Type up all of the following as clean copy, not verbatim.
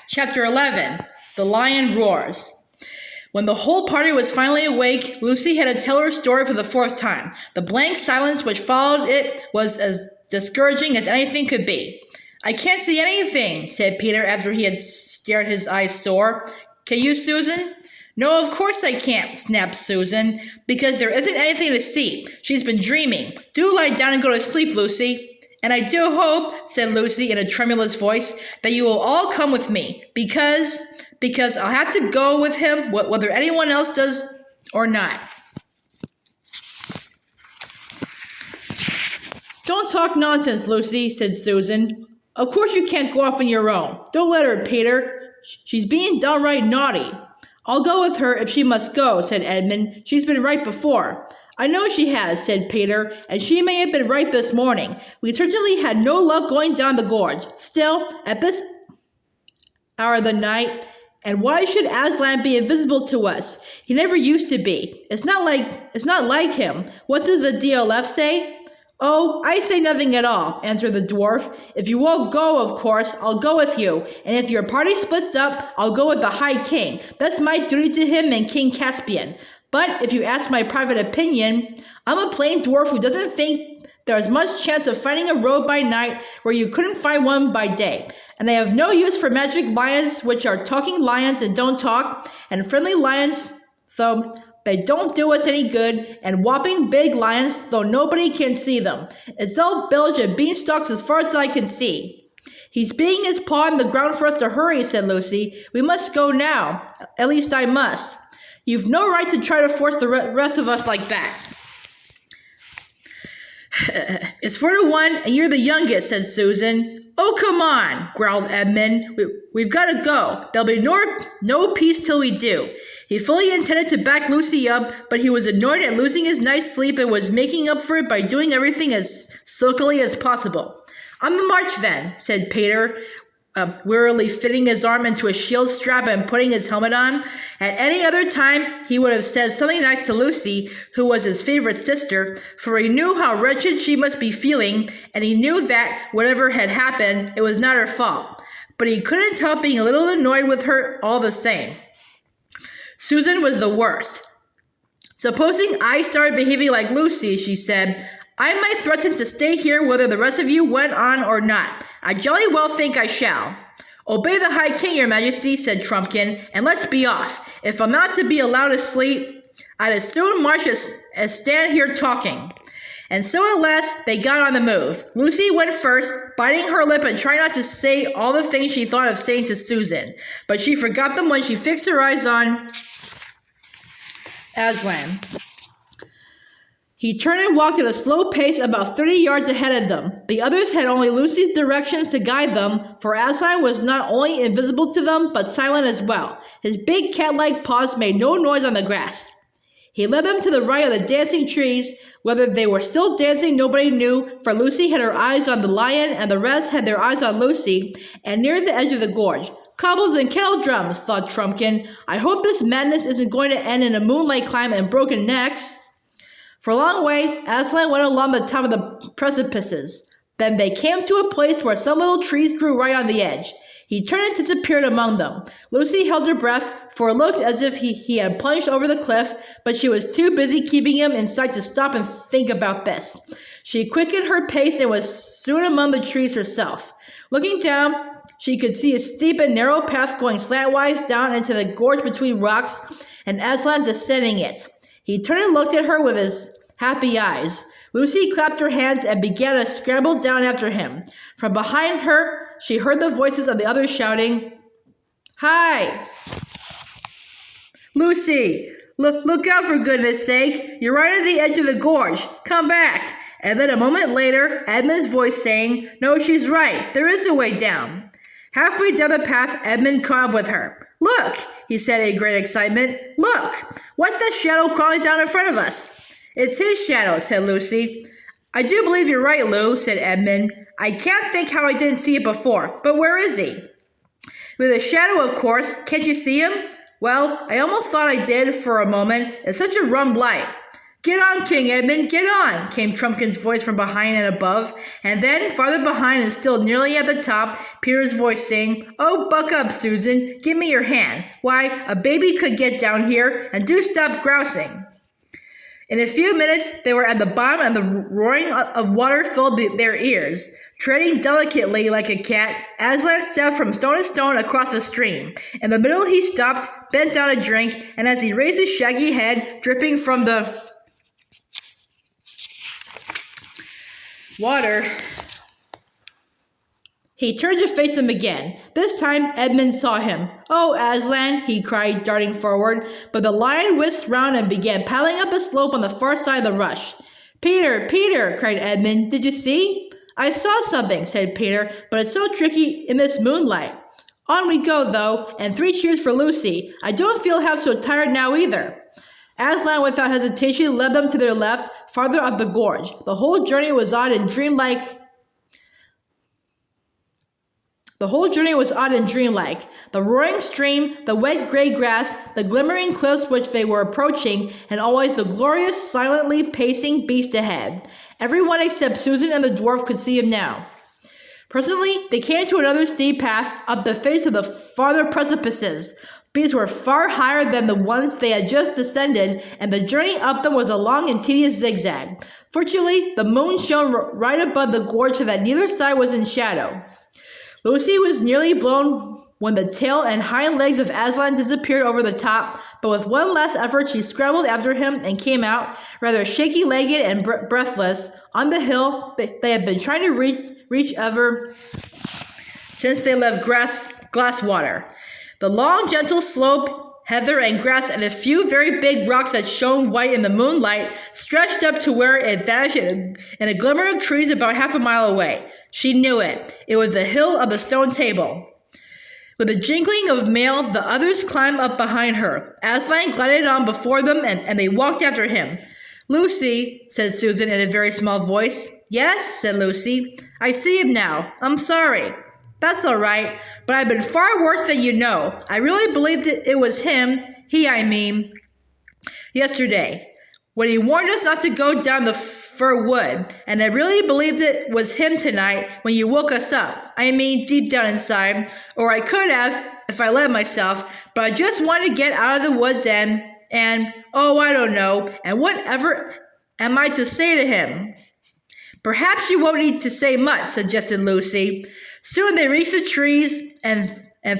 Chapter 11. The Lion Roars. When the whole party was finally awake, Lucy had to tell her story for the fourth time. The blank silence which followed it was as discouraging as anything could be. "I can't see anything," said Peter after he had stared his eyes sore. "Can you, Susan?" "No, of course I can't," snapped Susan, "because there isn't anything to see. She's been dreaming. Do lie down and go to sleep, Lucy." "And I do hope," said Lucy in a tremulous voice, "that you will all come with me, because I'll have to go with him whether anyone else does or not." "Don't talk nonsense, Lucy," said Susan. "Of course you can't go off on your own. Don't let her, Peter. She's being downright naughty." "I'll go with her if she must go," said Edmund. "She's been right before." "I know she has," said Peter, "and she may have been right this morning. We certainly had no luck going down the gorge. Still, at this hour of the night, and why should Aslan be invisible to us? He never used to be. It's not like him. What does the DLF say?" "Oh, I say nothing at all," answered the dwarf. "If you won't go, of course, I'll go with you. And if your party splits up, I'll go with the High King. That's my duty to him and King Caspian. But if you ask my private opinion, I'm a plain dwarf who doesn't think there's much chance of finding a road by night where you couldn't find one by day. And I have no use for magic lions, which are talking lions and don't talk, and friendly lions, though they don't do us any good, and whopping big lions, though nobody can see them. It's all bilge and beanstalks as far as I can see." "He's beating his paw on the ground for us to hurry," said Lucy. "We must go now. At least I must." "You've no right to try to force the rest of us like that." "It's 4-1, and you're the youngest," said Susan. "Oh, come on," growled Edmund. We've got to go. There'll be no peace till we do." He fully intended to back Lucy up, but he was annoyed at losing his night's sleep and was making up for it by doing everything as silkily as possible. "On the march, then," said Peter, wearily fitting his arm into a shield strap and putting his helmet on. At any other time, he would have said something nice to Lucy, who was his favorite sister, for he knew how wretched she must be feeling, and he knew that, whatever had happened, it was not her fault. But he couldn't help being a little annoyed with her all the same. Susan was the worst. "Supposing I started behaving like Lucy," she said, "I might threaten to stay here whether the rest of you went on or not. I jolly well think I shall." "Obey the High King, your Majesty," said Trumpkin, "and let's be off. If I'm not to be allowed to sleep, I'd as soon march as stand here talking." And so at last they got on the move. Lucy went first, biting her lip and trying not to say all the things she thought of saying to Susan, but she forgot them when she fixed her eyes on Aslan. He turned and walked at a slow pace about 30 yards ahead of them. The others had only Lucy's directions to guide them, for Aslan was not only invisible to them, but silent as well. His big cat-like paws made no noise on the grass. He led them to the right of the dancing trees. Whether they were still dancing, nobody knew, for Lucy had her eyes on the lion, and the rest had their eyes on Lucy, and near the edge of the gorge. "Cobbles and kettle drums," thought Trumpkin. "I hope this madness isn't going to end in a moonlight climb and broken necks." For a long way, Aslan went along the top of the precipices. Then they came to a place where some little trees grew right on the edge. He turned and disappeared among them. Lucy held her breath, for it looked as if he had plunged over the cliff, but she was too busy keeping him in sight to stop and think about this. She quickened her pace and was soon among the trees herself. Looking down, she could see a steep and narrow path going slantwise down into the gorge between rocks, and Aslan descending it. He turned and looked at her with his happy eyes. Lucy clapped her hands and began to scramble down after him. From behind her, she heard the voices of the others shouting, "Hi! Lucy, look out for goodness sake. You're right at the edge of the gorge. Come back." And then a moment later, Edmund's voice saying, "No, she's right. There is a way down." Halfway down the path, Edmund caught up with her. "Look," he said in great excitement. "Look! What's that shadow crawling down in front of us?" "It's his shadow," said Lucy. "I do believe you're right, Lou," said Edmund. "I can't think how I didn't see it before. But where is he?" "With a shadow, of course. Can't you see him?" "Well, I almost thought I did for a moment. It's such a rum light." "Get on, King Edmund, get on," came Trumpkin's voice from behind and above, and then, farther behind and still nearly at the top, Peter's voice saying, "Oh, buck up, Susan, give me your hand. Why, a baby could get down here, and do stop grousing." In a few minutes, they were at the bottom and the roaring of water filled their ears. Treading delicately like a cat, Aslan stepped from stone to stone across the stream. In the middle he stopped, bent down to drink, and as he raised his shaggy head, dripping from the water, he turned to face him again. This time, Edmund saw him. "Oh, Aslan," he cried, darting forward, but the lion whisked round and began paddling up a slope on the far side of the rush. "Peter, Peter," cried Edmund, "did you see?" "I saw something," said Peter, "but it's so tricky in this moonlight." "On we go, though, and 3 cheers for Lucy. I don't feel half so tired now either." Aslan, without hesitation, led them to their left, farther up the gorge. The whole journey was odd and dreamlike. The roaring stream, the wet gray grass, the glimmering cliffs which they were approaching, and always the glorious, silently pacing beast ahead. Everyone except Susan and the dwarf could see him now. Presently, they came to another steep path up the face of the farther precipices. These were far higher than the ones they had just descended, and the journey up them was a long and tedious zigzag. Fortunately, the moon shone right above the gorge so that neither side was in shadow. Lucy was nearly blown when the tail and hind legs of Aslan disappeared over the top, but with one last effort she scrambled after him and came out, rather shaky-legged and breathless, on the hill they had been trying to reach ever since they left Glasswater. The long, gentle slope, heather and grass, and a few very big rocks that shone white in the moonlight stretched up to where it vanished in a glimmer of trees about half a mile away. She knew it. It was the hill of the stone table. With a jingling of mail, the others climbed up behind her. Aslan glided on before them, and they walked after him. "Lucy," said Susan in a very small voice. "Yes," said Lucy. "I see him now. I'm sorry." "That's all right, but I've been far worse than you know. I really believed it was him, yesterday, when he warned us not to go down the fir wood, and I really believed it was him tonight when you woke us up. Deep down inside, or I could have, if I let myself, but I just wanted to get out of the woods and, oh, I don't know, and whatever am I to say to him?" "Perhaps you won't need to say much," suggested Lucy. Soon they reached the trees, and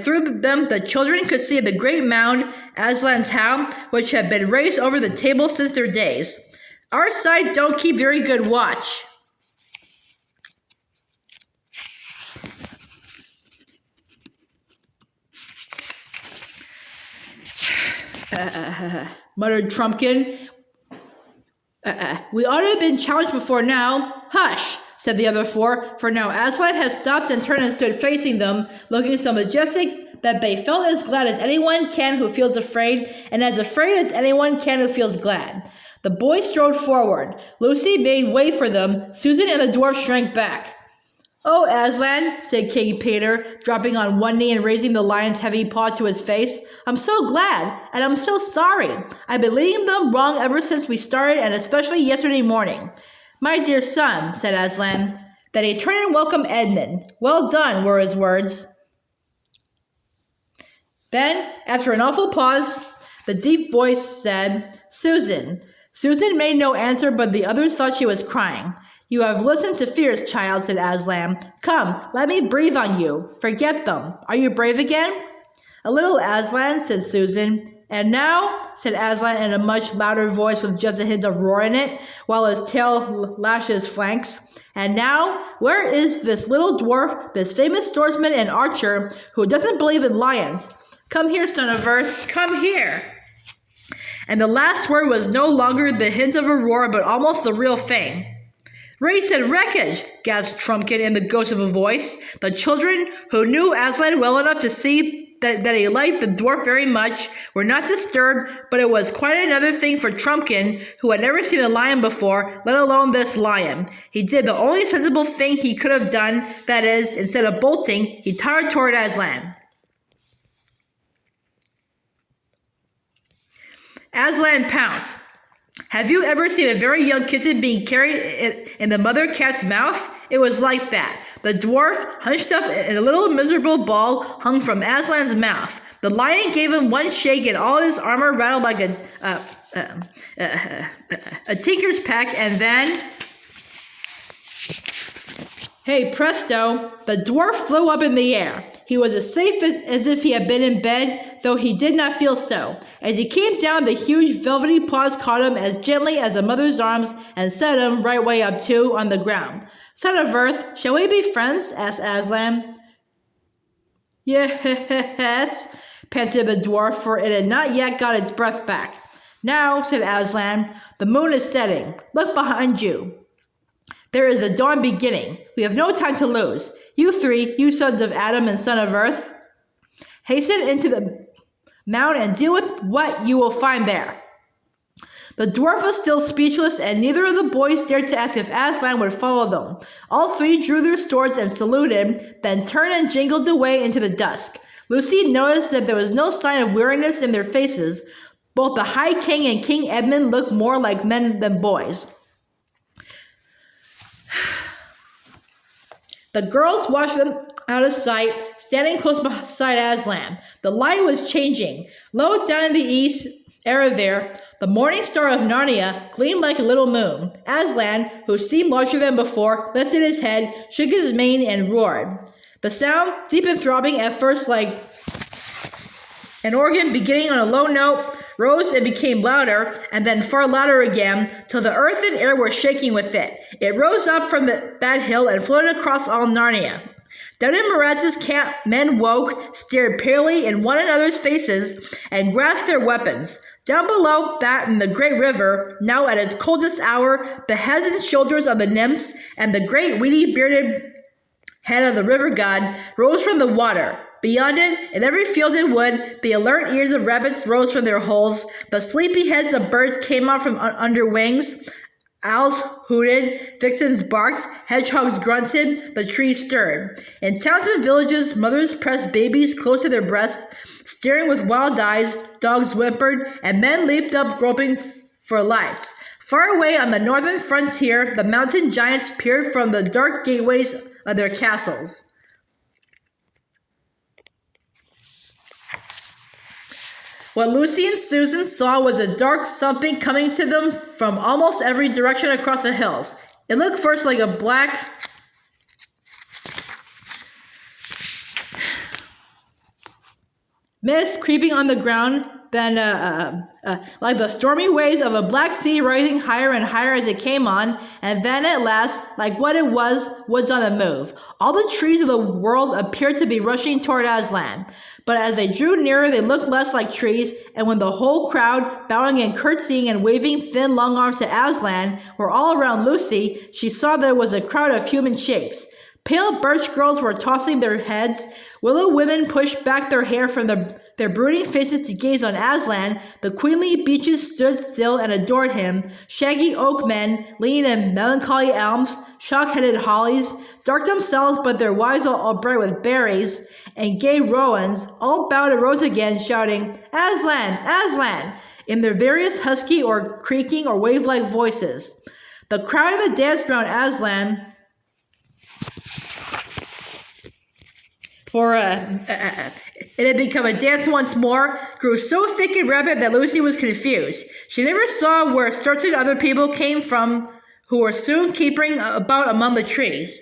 through them the children could see the great mound, Aslan's house, which had been raised over the table since their days. "Our side don't keep very good watch." Muttered Trumpkin. "We ought to have been challenged before now." "Hush," said the other four, for now Aslan had stopped and turned and stood facing them, looking so majestic that they felt as glad as anyone can who feels afraid, and as afraid as anyone can who feels glad. The boys strode forward. Lucy made way for them. Susan and the dwarf shrank back. "Oh, Aslan," said King Peter, dropping on one knee and raising the lion's heavy paw to his face. "I'm so glad, and I'm so sorry. I've been leading them wrong ever since we started, and especially yesterday morning." "My dear son," said Aslan. Then he turned and welcomed Edmund. "Well done," were his words. Then, after an awful pause, the deep voice said, "Susan." Susan made no answer, but the others thought she was crying. "You have listened to fears, child," said Aslan. "Come, let me breathe on you. Forget them. Are you brave again?" "A little, Aslan," said Susan. "And now," said Aslan in a much louder voice with just a hint of roar in it, while his tail lashed his flanks, "and now, where is this little dwarf, this famous swordsman and archer, who doesn't believe in lions? Come here, son of earth, come here." And the last word was no longer the hint of a roar, but almost the real thing. "Race and wreckage!" gasped Trumpkin in the ghost of a voice. The children, who knew Aslan well enough to see that he liked the dwarf very much, were not disturbed, but it was quite another thing for Trumpkin, who had never seen a lion before, let alone this lion. He did the only sensible thing he could have done, that is, instead of bolting, he tottered toward Aslan. Aslan pounced. Have you ever seen a very young kitten being carried in the mother cat's mouth? It was like that. The dwarf, hunched up in a little miserable ball, hung from Aslan's mouth. The lion gave him one shake and all his armor rattled like a tinker's pack, and then... Hey, presto, the dwarf flew up in the air. He was as safe as if he had been in bed, though he did not feel so. As he came down, the huge velvety paws caught him as gently as a mother's arms and set him right way up, too, on the ground. Son of Earth, shall we be friends? Asked Aslan. Yes, panted the dwarf, for it had not yet got its breath back. Now, said Aslan, the moon is setting. Look behind you. There is the dawn beginning. We have no time to lose. You three, you sons of Adam and son of Earth, hasten into the mount and deal with what you will find there. The dwarf was still speechless, and neither of the boys dared to ask if Aslan would follow them. All three drew their swords and saluted, then turned and jingled away into the dusk. Lucy noticed that there was no sign of weariness in their faces. Both the High King and King Edmund looked more like men than boys. The girls watched them out of sight, standing close beside Aslan. The light was changing. Low down in the east, Erether, the morning star of Narnia, gleamed like a little moon. Aslan, who seemed larger than before, lifted his head, shook his mane, and roared. The sound, deep and throbbing at first like an organ beginning on a low note, rose and became louder, and then far louder again, till the earth and air were shaking with it. It rose up from that hill and floated across all Narnia. Down in Mraz's camp, men woke, stared palely in one another's faces, and grasped their weapons. Down below that in the great river, now at its coldest hour, the heads and shoulders of the nymphs and the great weedy bearded head of the river god rose from the water. Beyond it, in every field and wood, the alert ears of rabbits rose from their holes, the sleepy heads of birds came out from under wings, owls hooted, vixens barked, hedgehogs grunted, the trees stirred. In towns and villages, mothers pressed babies close to their breasts, staring with wild eyes, dogs whimpered, and men leaped up groping for lights. Far away on the northern frontier, the mountain giants peered from the dark gateways of their castles. What Lucy and Susan saw was a dark something coming to them from almost every direction across the hills. It looked first like a black mist creeping on the ground, then like the stormy waves of a black sea rising higher and higher as it came on, and then at last, like what it was on the move. All the trees of the world appeared to be rushing toward Aslan. But as they drew nearer, they looked less like trees, and when the whole crowd, bowing and curtsying and waving thin, long arms to Aslan, were all around Lucy, she saw that it was a crowd of human shapes. Pale birch girls were tossing their heads. Willow women pushed back their hair from their brooding faces to gaze on Aslan. The queenly beeches stood still and adored him. Shaggy oak men, leaning in melancholy elms, shock-headed hollies, dark themselves but their wives all bright with berries, and gay rowans, all bowed and rose again, shouting, Aslan! Aslan! in their various husky or creaking or wave-like voices. The crowd that danced around Aslan it had become a dance once more, grew so thick and rapid that Lucy was confused. She never saw where certain other people came from who were soon capering about among the trees.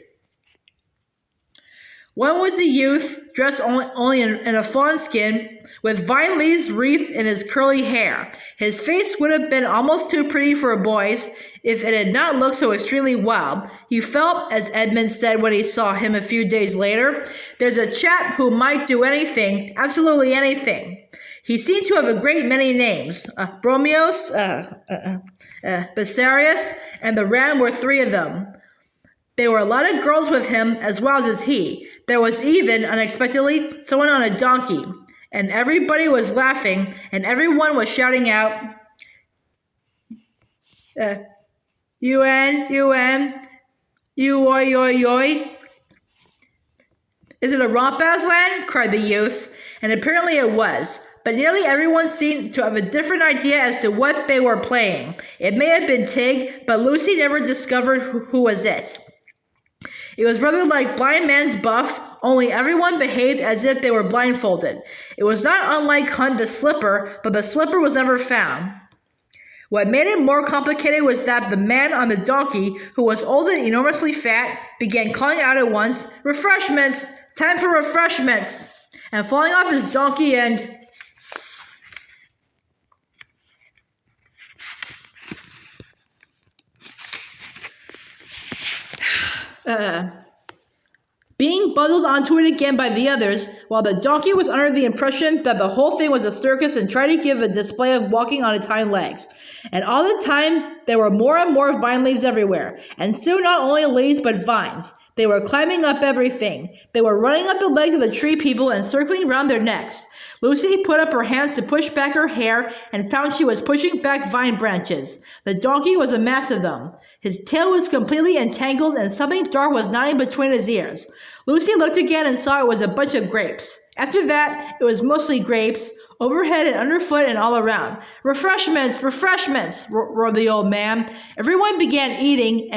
One was a youth, dressed only in a fawn skin, with vine leaves wreathed in his curly hair. His face would have been almost too pretty for a boy's if it had not looked so extremely wild. He felt, as Edmund said when he saw him a few days later, there's a chap who might do anything, absolutely anything. He seemed to have a great many names. Bromios, Bessarius, and the Ram were three of them. There were a lot of girls with him as well as he. There was even, unexpectedly, someone on a donkey. And everybody was laughing, and everyone was shouting out, UN, yoy. Is it a romp, Aslan? Cried the youth. And apparently it was. but nearly everyone seemed to have a different idea as to what they were playing. It may have been Tig, but Lucy never discovered who was it. It was rather like Blind Man's Buff, only everyone behaved as if they were blindfolded. It was not unlike Hunt the Slipper, but the slipper was never found. What made it more complicated was that the man on the donkey, who was old and enormously fat, began calling out at once, "Refreshments! Time for refreshments!" And falling off his donkey and being bundled onto it again by the others, while the donkey was under the impression that the whole thing was a circus and tried to give a display of walking on its hind legs. And all the time, there were more and more vine leaves everywhere, and soon not only leaves but vines. They were climbing up everything. They were running up the legs of the tree people and circling round their necks. Lucy put up her hands to push back her hair and found she was pushing back vine branches. The donkey was a mass of them. His tail was completely entangled and something dark was nodding between his ears. Lucy looked again and saw it was a bunch of grapes. After that, it was mostly grapes, overhead and underfoot and all around. "Refreshments! Refreshments!" roared the old man. Everyone began eating,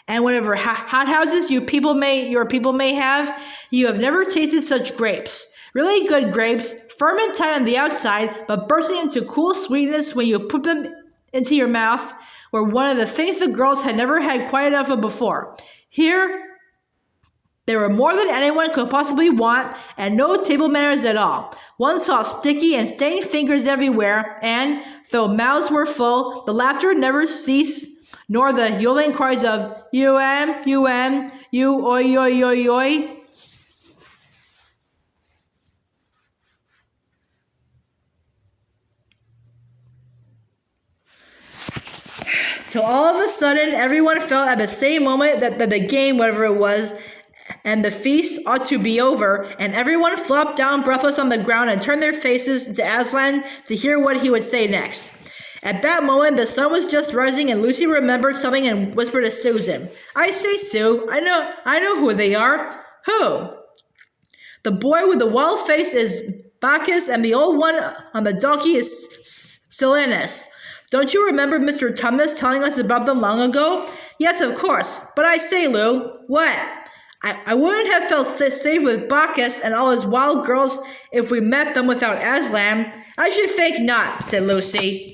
and whatever hothouses your people may have, you have never tasted such grapes. Really good grapes, firm and tight on the outside, but bursting into cool sweetness when you put them into your mouth, were one of the things the girls had never had quite enough of before. Here, there were more than anyone could possibly want, and no table manners at all. One saw sticky and stained fingers everywhere, and, though mouths were full, the laughter never ceased, nor the yelling cries of you, oi, oi, oi, oi. Till all of a sudden, everyone felt at the same moment that the game, whatever it was, and the feast ought to be over, and everyone flopped down breathless on the ground and turned their faces to Aslan to hear what he would say next. At that moment, the sun was just rising, and Lucy remembered something and whispered to Susan, "I say, Sue, I know who they are." "Who?" "The boy with the wild face is Bacchus, and the old one on the donkey is Silenus. Don't you remember Mr. Tumnus telling us about them long ago?" "Yes, of course. But I say, Lou, what? I wouldn't have felt safe with Bacchus and all his wild girls if we met them without Aslan." "I should think not," said Lucy.